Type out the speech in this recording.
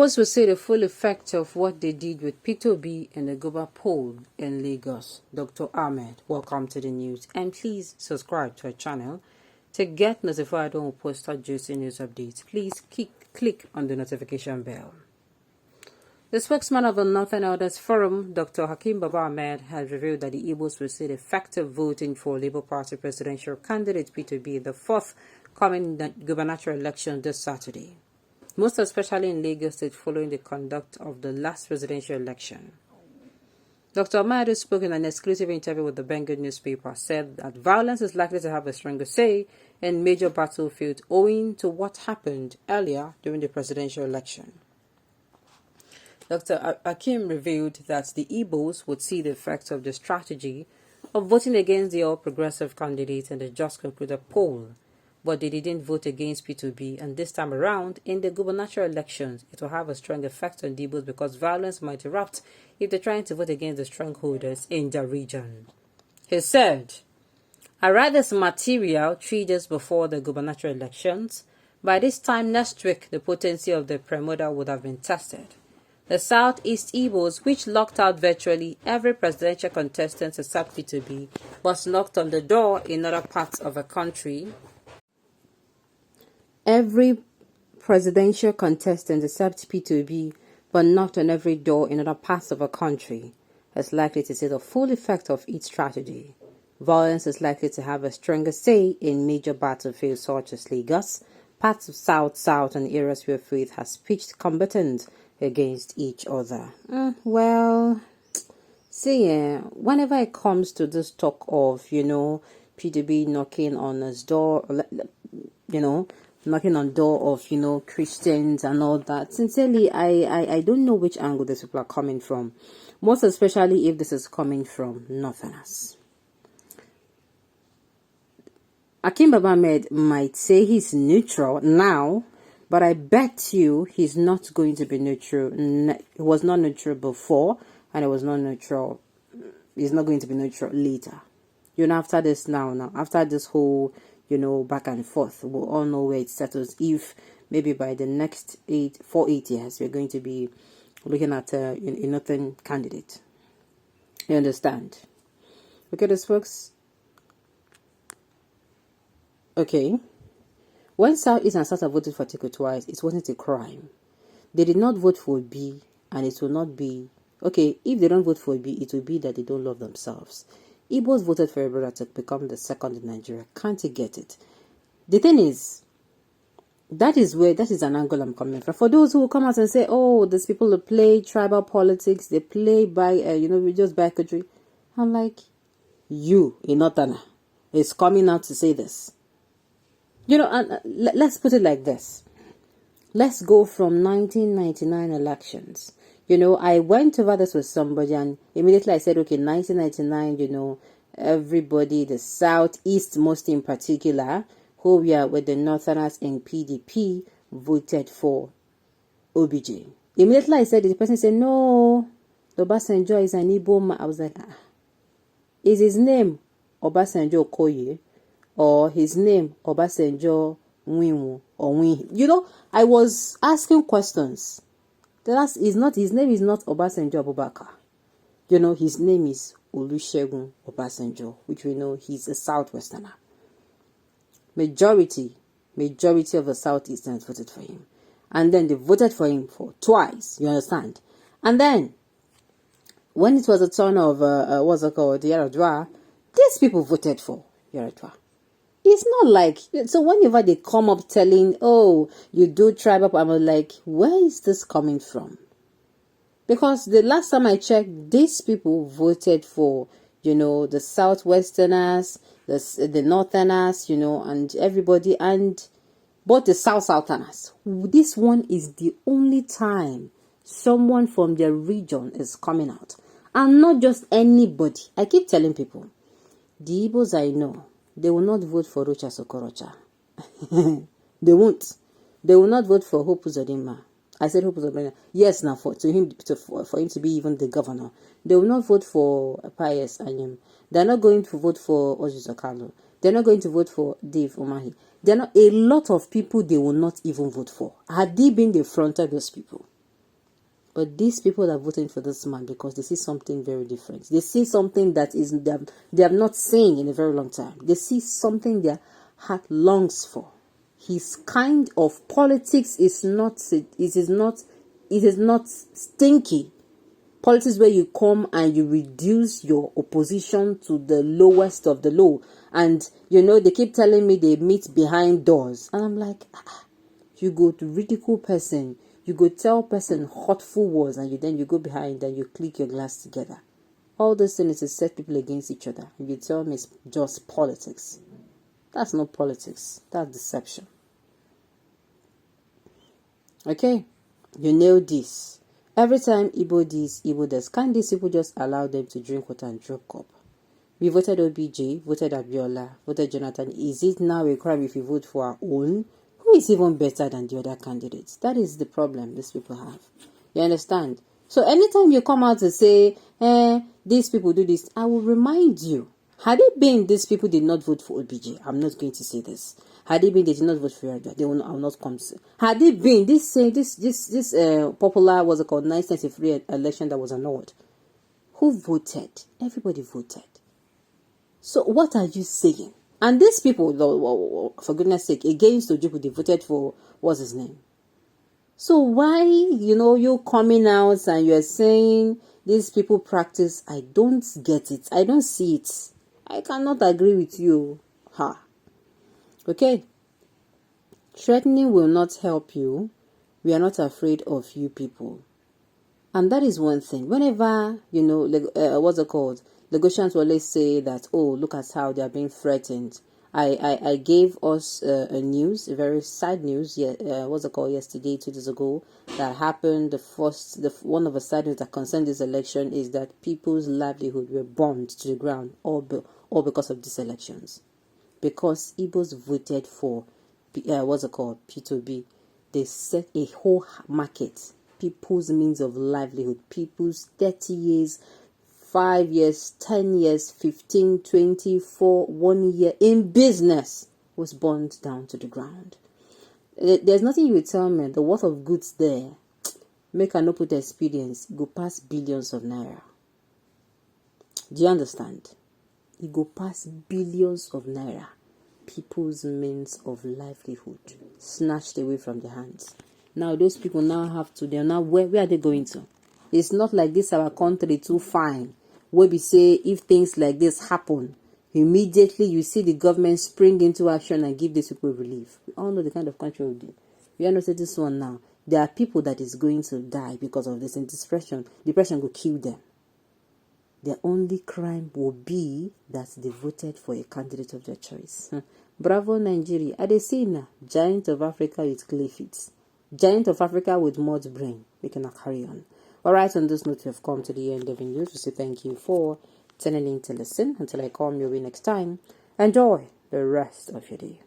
Igbos will see the full effect of what they did with P2B and the Guber poll in Lagos. Dr. Ahmed, welcome to the news, and please subscribe to our channel to get notified when we post our juicy news updates. Please click on the notification bell. The spokesman of the Northern Elders Forum, Dr. Akheem Ahmed, has revealed that the Igbos will see the effective voting for Labour Party presidential candidate P2B in the forthcoming gubernatorial election this Saturday, most especially in Lagos State following the conduct of the last presidential election. Dr. Ahmed, who spoke in an exclusive interview with the Bengal newspaper, said that violence is likely to have a stronger say in major battlefields owing to what happened earlier during the presidential election. Dr. Akheem revealed that the Igbos would see the effects of the strategy of voting against the all-progressive candidate in the just concluded poll, but they didn't vote against P2B, and this time around, in the gubernatorial elections, it will have a strong effect on the Igbos because violence might erupt if they're trying to vote against the strongholders in the region. He said, "I read this material 3 days before the gubernatorial elections. By this time next week, the potency of the promoter would have been tested. The Southeast Igbos, which locked out virtually every presidential contestant except P2B, was knocked on the door in other parts of the country. Every presidential contestant except P2B, but knocked on every door in other parts of the country, is likely to see the full effect of each strategy. Violence is likely to have a stronger say in major battlefields such as Lagos, parts of South, and areas where faith has pitched combatants against each other." Whenever it comes to this talk of, P2B knocking on his door, knocking on door of, Christians and all that, sincerely, I don't know which angle these people are coming from, most especially if this is coming from Northerners. Akheem Ahmed might say he's neutral now, but I bet you he's not going to be neutral. He was not neutral before, and he's not going to be neutral later. After this after this whole, back and forth, we'll all know where it settles. If maybe by the next 8 years, we're going to be looking at a northern candidate. You understand? Look at this, folks. Okay. When Southeast and South voted for Tiku twice, it wasn't a crime. They did not vote for B, and it will not be... Okay, if they don't vote for B, it will be that they don't love themselves. Igbos voted for a brother to become the second in Nigeria. Can't you get it? The thing is, that is an angle I'm coming from. For those who will come out and say, oh, these people who play tribal politics, they play by, just by country. I'm like, you, a Northerner, is coming out to say this. Let's put it like this. Let's go from 1999 elections. I went over this with somebody and immediately I said, okay, 1999, everybody, the Southeast most in particular, who we are with the Northerners in PDP, voted for OBJ. Immediately I said it, the person said, no, Obasanjo is an Igbo man. I was like, is his name Obasanjo Okoye? Or his name Obasanjo Nwinwu or Nwin. I was asking questions. His name is not Obasanjo Abubakar. His name is Olusegun Obasanjo, which we know he's a Southwesterner. Majority of the Southeasterners voted for him. And then they voted for him for twice, you understand? And then, when it was a turn of, Yaradua, these people voted for Yaradua. It's not like, so whenever they come up telling, oh, you do tribal, I'm like, where is this coming from? Because the last time I checked, these people voted for, the Southwesterners, the Northerners, and everybody, and but the Southerners. This one is the only time someone from their region is coming out. And not just anybody. I keep telling people, the Igbos I know, they will not vote for Rocha Sokorocha. They won't. They will not vote for Hope Uzodinma. I said Hope Uzodinma. Yes, now for him to be even the governor. They will not vote for Pius Anyim. They're not going to vote for Oji Zakalo. They're not going to vote for Dave Umahi. They're not a lot of people they will not even vote for. Had they been the front of those people? But these people are voting for this man because they see something very different. They see something that is they have not seen in a very long time. They see something their heart longs for. His kind of politics is not stinky. Politics where you come and you reduce your opposition to the lowest of the low. And they keep telling me they meet behind doors. And I'm like, you go to ridicule person, you go tell person hurtful words, and you go behind and you click your glass together. All those things is to set people against each other. And you tell me it's just politics. That's not politics. That's deception. Okay? You know this. Every time Igbo does, can't these people just allow them to drink water and drop cup? We voted OBJ, voted Abiola, voted Jonathan. Is it now a crime if you vote for our own? Who is even better than the other candidates? That is the problem these people have. You understand? So anytime you come out to say, these people do this, I will remind you. Had it been these people did not vote for OBJ, I'm not going to say this. Had it been they did not vote for Yar'Adua, I will not come to. Had it been this popular, what's it called, 1993 election that was annulled, who voted? Everybody voted. So what are you saying? And these people, for goodness sake, against Ojukwu, they voted for, what's his name? So why, you coming out and you're saying these people practice? I don't get it. I don't see it. I cannot agree with you. Okay? Threatening will not help you. We are not afraid of you people. And that is one thing. Whenever, what's it called? Lagosians will always say that, oh, look at how they are being threatened. I gave us a very sad news, yesterday, 2 days ago, that happened. One of the sad news that concerned this election is that people's livelihood were burned to the ground, all because of these elections. Because Igbos voted for, P2B. They set a whole market, people's means of livelihood, people's 30 years, 5 years, 10 years, 15, 24, 1 year in business was burned down to the ground. There's nothing you will tell me. The worth of goods there, make an open experience, go past billions of naira. Do you understand? It go past billions of naira. People's means of livelihood snatched away from their hands. Now those people they're now where are they going to? It's not like this our country too fine. Where we say if things like this happen, immediately you see the government spring into action and give these people relief. We all know the kind of country we do. We understand this one now. There are people that is going to die because of this, and depression will kill them. Their only crime will be that they voted for a candidate of their choice. Bravo, Nigeria. Are they seeing now? Giant of Africa with clay feet. Giant of Africa with mud brain. We cannot carry on. Alright, on this note, we have come to the end of the news. We say thank you for tuning in to listen. Until I come your way next time, enjoy the rest of your day.